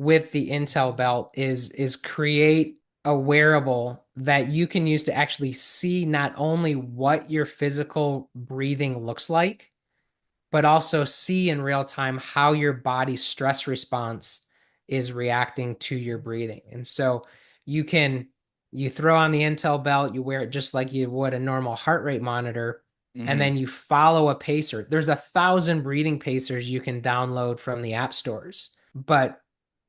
with the Intel belt is create a wearable that you can use to actually see not only what your physical breathing looks like, but also see in real time how your body's stress response is reacting to your breathing. And so you can you throw on the Intel belt, you wear it just like you would a normal heart rate monitor, and Hmm. then you follow a pacer. There's 1,000 breathing pacers you can download from the app stores, but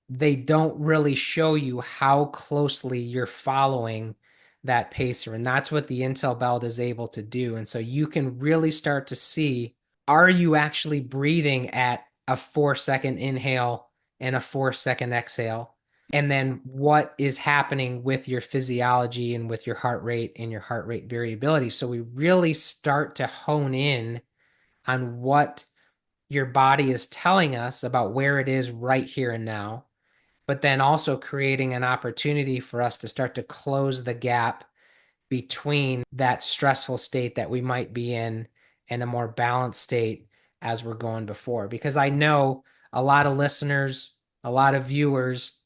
they don't really show you how closely you're following that pacer. And that's what the Intel belt is able to do. And so you can really start to see, are you actually breathing at a 4 second inhale and a 4 second exhale? And then what is happening with your physiology and with your heart rate and your heart rate variability? So we really start to hone in on what your body is telling us about where it is right here and now, but then also creating an opportunity for us to start to close the gap between that stressful state that we might be in and a more balanced state as we're going before. Because I know a lot of listeners, a lot of viewers,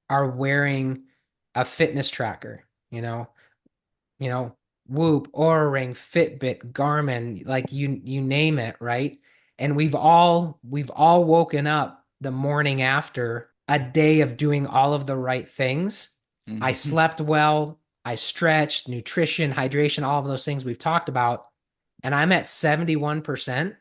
are wearing a fitness tracker, you know, Whoop, Oura Ring, Fitbit, Garmin, like you name it, right? And we've all woken up the morning after a day of doing all of the right things. I Hmm. slept well, I stretched, nutrition, hydration, all of those things we've talked about, and I'm at 71%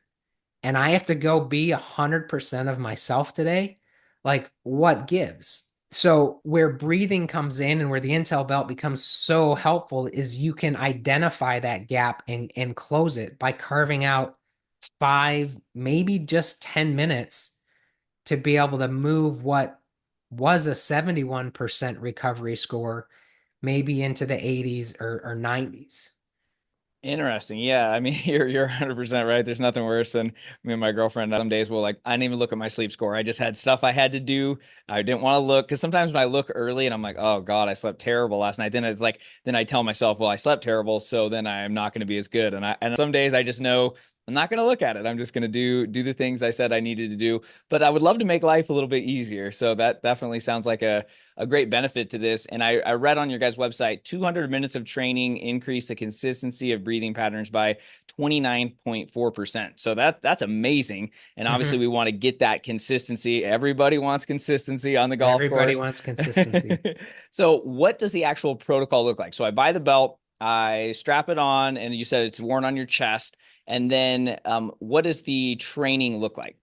and I have to go be 100% of myself today. Like what gives? So where breathing comes in and where the Intel belt becomes so helpful is you can identify that gap and close it by carving out 5, maybe just 10 minutes to be able to move what was a 71% recovery score maybe into the 80s or 90s. Interesting. Yeah, I mean, you're 100% right. There's nothing worse than me and my girlfriend. Some days will like I didn't even look at my sleep score. I just had stuff I had to do. I didn't want to look because sometimes when I look early and I'm like, oh God, I slept terrible last night. Then it's like then I tell myself, well, I slept terrible, so then I'm not going to be as good. And some days I just know I'm not going to look at it. I'm just going to do the things I said I needed to do. But I would love to make life a little bit easier. So that definitely sounds like a great benefit to this. And I read on your guys' website 200 minutes of training increase the consistency of breathing patterns by 29.4%. So that's amazing. And obviously, Mhm. we want to get that consistency. Everybody wants consistency on the golf Everybody course. wants consistency. So, what does the actual protocol look like? So, I buy the belt, I strap it on, and you said it's worn on your chest. And then, what does the training look like?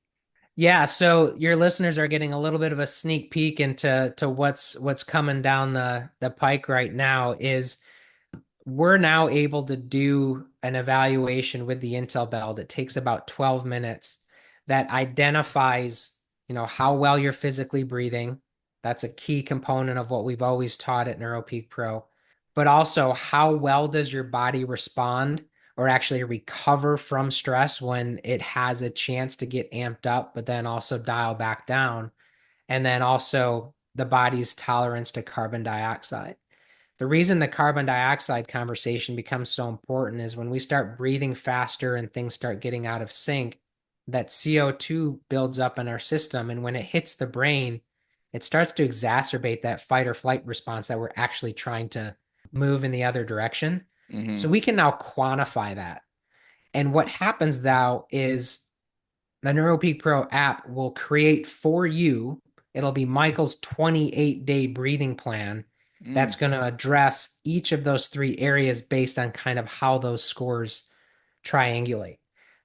Yeah, so your listeners are getting a little bit of a sneak peek into what's coming down the pike right now is we're now able to do an evaluation with the Intel bell that takes about 12 minutes that identifies, how well you're physically breathing. That's a key component of what we've always taught at Neuropeak Pro. But also, how well does your body respond or actually recover from stress when it has a chance to get amped up, but then also dial back down? And then also the body's tolerance to carbon dioxide. The reason the carbon dioxide conversation becomes so important is when we start breathing faster and things start getting out of sync, that CO2 builds up in our system. And when it hits the brain, it starts to exacerbate that fight or flight response that we're actually trying to move in the other direction. Hmm. So we can now quantify that. And what happens now is the NeuroPeak Pro app will create for you, it'll be Michael's 28-day breathing plan Mm. that's going to address each of those three areas based on kind of how those scores triangulate.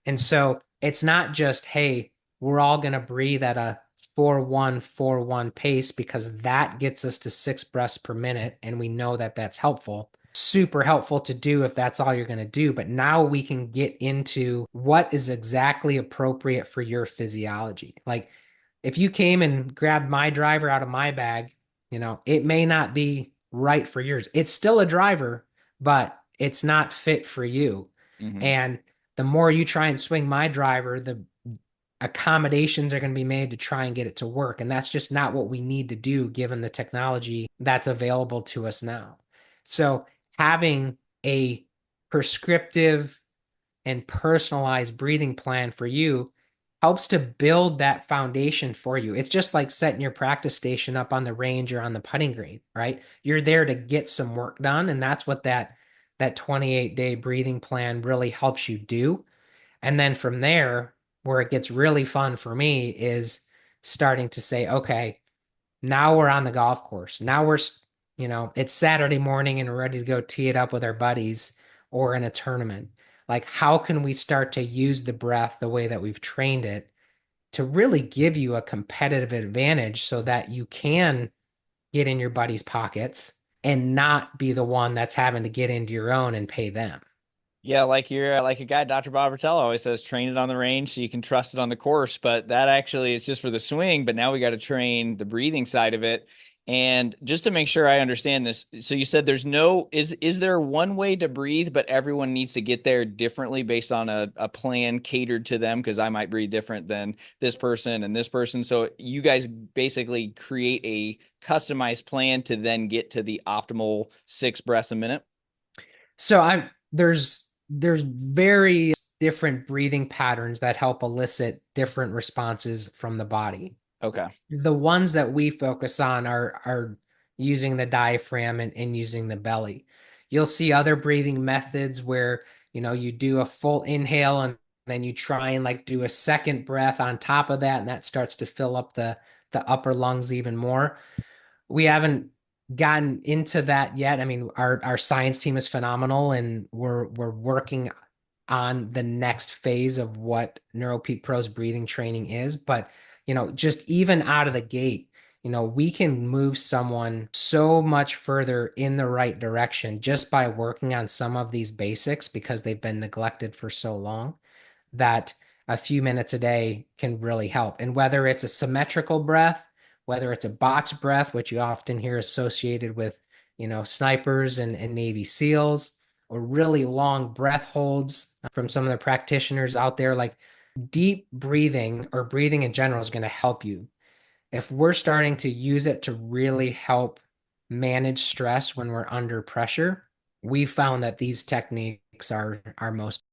And so it's not just, hey, we're all going to breathe at a 4-1-4-1 pace because that gets us to 6 breaths per minute. And we know that that's helpful. Super helpful to do if that's all you're going to do. But now we can get into what is exactly appropriate for your physiology. Like if you came and grabbed my driver out of my bag, it may not be right for yours. It's still a driver, but it's not fit for you. Hmm. And the more you try and swing my driver, the accommodations are going to be made to try and get it to work. And that's just not what we need to do given the technology that's available to us now. So having a prescriptive and personalized breathing plan for you helps to build that foundation for you. It's just like setting your practice station up on the range or on the putting green, right? You're there to get some work done, and that's what that 28-day breathing plan really helps you do. And then from there, where it gets really fun for me is starting to say, okay, now we're on the golf course. Now it's Saturday morning and we're ready to go tee it up with our buddies or in a tournament. Like, how can we start to use the breath the way that we've trained it to really give you a competitive advantage so that you can get in your buddies' pockets and not be the one that's having to get into your own and pay them? Yeah, like you're like a guy, Dr. Bob Bertello always says, train it on the range so you can trust it on the course. But that actually is just for the swing. But now we got to train the breathing side of it. And just to make sure I understand this, so you said is there one way to breathe, but everyone needs to get there differently based on a plan catered to them? Because I might breathe different than this person and this person. So you guys basically create a customized plan to then get to the optimal 6 breaths a minute. So there's very different breathing patterns that help elicit different responses from the body. Okay. The ones that we focus on are using the diaphragm and using the belly. You'll see other breathing methods where, you do a full inhale and then you try and like do a second breath on top of that, and that starts to fill up the upper lungs even more. We haven't gotten into that yet. I mean, our science team is phenomenal, and we're working on the next phase of what Neuropeak Pro's breathing training is. But, just even out of the gate, we can move someone so much further in the right direction just by working on some of these basics because they've been neglected for so long that a few minutes a day can really help. And whether it's a symmetrical breath, whether it's a box breath, which you often hear associated with, snipers and Navy SEALs, or really long breath holds from some of the practitioners out there, like deep breathing or breathing in general is going to help you. If we're starting to use it to really help manage stress when we're under pressure, we found that these techniques are most